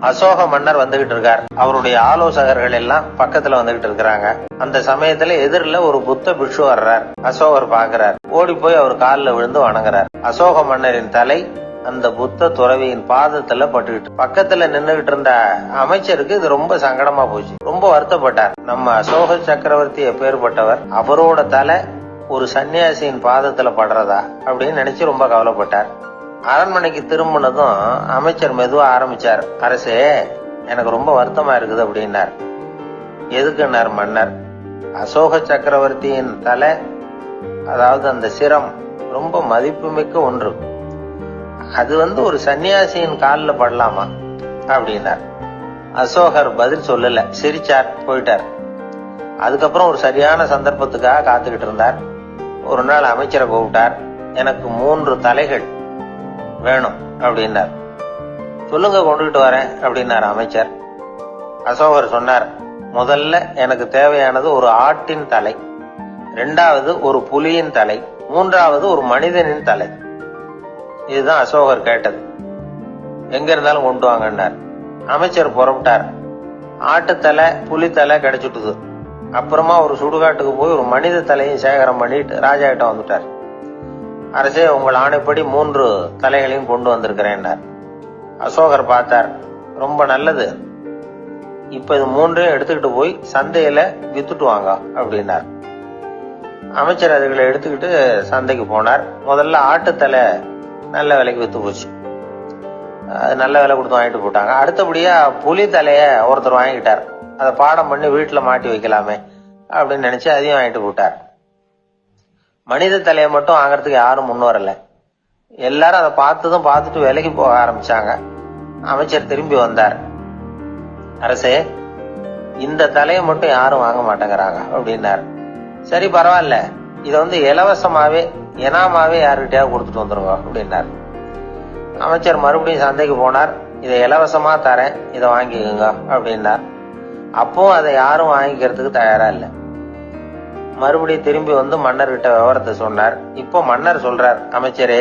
அசோக மன்னர் வந்துகிட்டு இருக்கார். அவருடைய ஆலோசகர்கள் எல்லாம் பக்கத்துல வந்துகிட்டு இருக்கிறாங்க. அந்த சமயத்துல எதிரில ஒரு புத்த பிக்ஷு வர்றார். அசோகர் பாக்குறார். ஓடி போய் அவர் காலில் விழுந்து வணங்குறார். அசோக மன்னரின் தலை அந்த புத்த துறவியின் பாதத்துல பட்டுக்கிட்டு, பக்கத்துல நின்னுகிட்டு இருந்த அமைச்சருக்கு இது ரொம்ப சங்கடமா போச்சு. ரொம்ப வருத்தப்பட்டார். நம்ம அசோக சக்கரவர்த்தி எப்பேற்பட்டவர், அவரோட தலை ஒரு சன்னியாசியின் பாதத்துல படுறதா அப்படின்னு நினைச்சு ரொம்ப கவலைப்பட்டார். அரண்மனைக்கு திரும்பினதும் அமைச்சர் மெதுவா ஆரம்பிச்சார். அரசே, எனக்கு ரொம்ப வருத்தமா இருக்குது அப்படின்னார். எதுக்குன்னார் மன்னர். அசோக சக்கரவர்த்தியின் தலை, அதாவது அந்த சிரம் ரொம்ப மதிப்புமிக்க ஒன்று, அது ஒரு சன்னியாசியின் காலில் படலாமா அப்படின்னார். அசோகர் பதில் சொல்லல, சிரிச்சார், போயிட்டார். அதுக்கப்புறம் ஒரு சரியான சந்தர்ப்பத்துக்காக காத்துக்கிட்டு இருந்தார். ஒரு நாள் அமைச்சரை கூப்பிட்டார். எனக்கு 3 தலைகள் வேணும் அப்படின்னார். சொல்லுங்க, கொண்டுகிட்டு வரேன் அப்படின்னார் அமைச்சர். அசோகர் சொன்னார், முதல்ல எனக்கு தேவையானது ஒரு ஆட்டின் தலை, 2வது ஒரு புலியின் தலை, 3வது ஒரு மனிதனின் தலை. இதுதான் அசோகர் கேட்டது. எங்க இருந்தாலும் கொண்டு வாங்கன்னார். அமைச்சர் புறப்பட்டார். ஆட்டுத்தலை புலித்தலை கிடைச்சிட்டுது. அப்புறமா ஒரு சுடுகாட்டுக்கு போய் ஒரு மனித தலையும் சேகரம் பண்ணிட்டு ராஜா கிட்ட வந்துட்டார். அரசே, உங்கள் ஆணைப்படி 3 தலைகளையும் கொண்டு வந்திருக்கிறேன்னார். அசோகர் பார்த்தார். ரொம்ப நல்லது, இப்ப இது 3ஐயும் எடுத்துக்கிட்டு போய் சந்தையில வித்துட்டு வாங்க அப்படின்னார். அமைச்சர் அதுகளை எடுத்துக்கிட்டு சந்தைக்கு போனார். முதல்ல ஆட்டுத்தலை நல்ல விலைக்கு வித்து போச்சு. அது நல்ல விலை கொடுத்து வாங்கிட்டு போட்டாங்க. அடுத்தபடியா புலி தலைய ஒருத்தர் வாங்கிட்டார். அதை பாடம் பண்ணி வீட்டுல மாட்டி வைக்கலாமே அப்படின்னு நினைச்சு அதையும் வாங்கிட்டு போட்டார். மனித தலையை மட்டும் வாங்கறதுக்கு யாரும் முன் வரல. எல்லாரும் அதை பார்த்துட்டு விலைக்கு போக ஆரம்பிச்சாங்க. அமைச்சர் திரும்பி வந்தார். அரசே, இந்த தலையை மட்டும் யாரும் வாங்க மாட்டேங்கிறாங்க அப்படின்னாரு. சரி, பரவாயில்ல, இதை இலவசமாவே இனாமாவே யாருக்கிட்டயா கொடுத்துட்டு வந்துருங்க அப்படின்னாரு. அமைச்சர் மறுபடியும் சந்தைக்கு போனார். இதை இலவசமா தரேன், இதை வாங்கிக்கோங்க அப்படின்னார். அப்பவும் அதை யாரும் வாங்கிக்கிறதுக்கு தயாரா இல்லை. மறுபடியும் திரும்பி மன்னர்கிட்ட விவரத்தை சொன்னார். இப்போ மன்னர் சொல்றார், அமைச்சரே,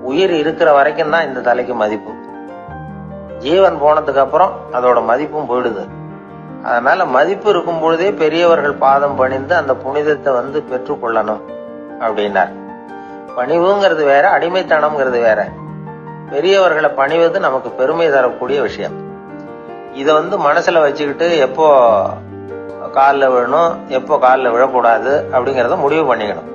உயிர் இருக்கிற வரைக்கும் தான் இந்த தலைக்கு மதிப்பு. ஜீவன் போனதுக்கு அப்புறம் அதோட மதிப்பும் போயிடுது. அதனால மதிப்பு இருக்கும் பொழுதே பெரியவர்கள் பாதம் பணிந்து அந்த புனிதத்தை பெற்றுக்கொள்ளணும் அப்படின்னார். பணிவுங்கிறது வேற, அடிமைத்தனம்ங்கிறது வேற. பெரியவர்களை பணிவது நமக்கு பெருமை தரக்கூடிய விஷயம். இதை மனசுல வச்சுக்கிட்டு எப்போ காலில் விழணும், எப்போ காலில் விழக்கூடாது அப்படிங்கறத முடிவு பண்ணிக்கணும்.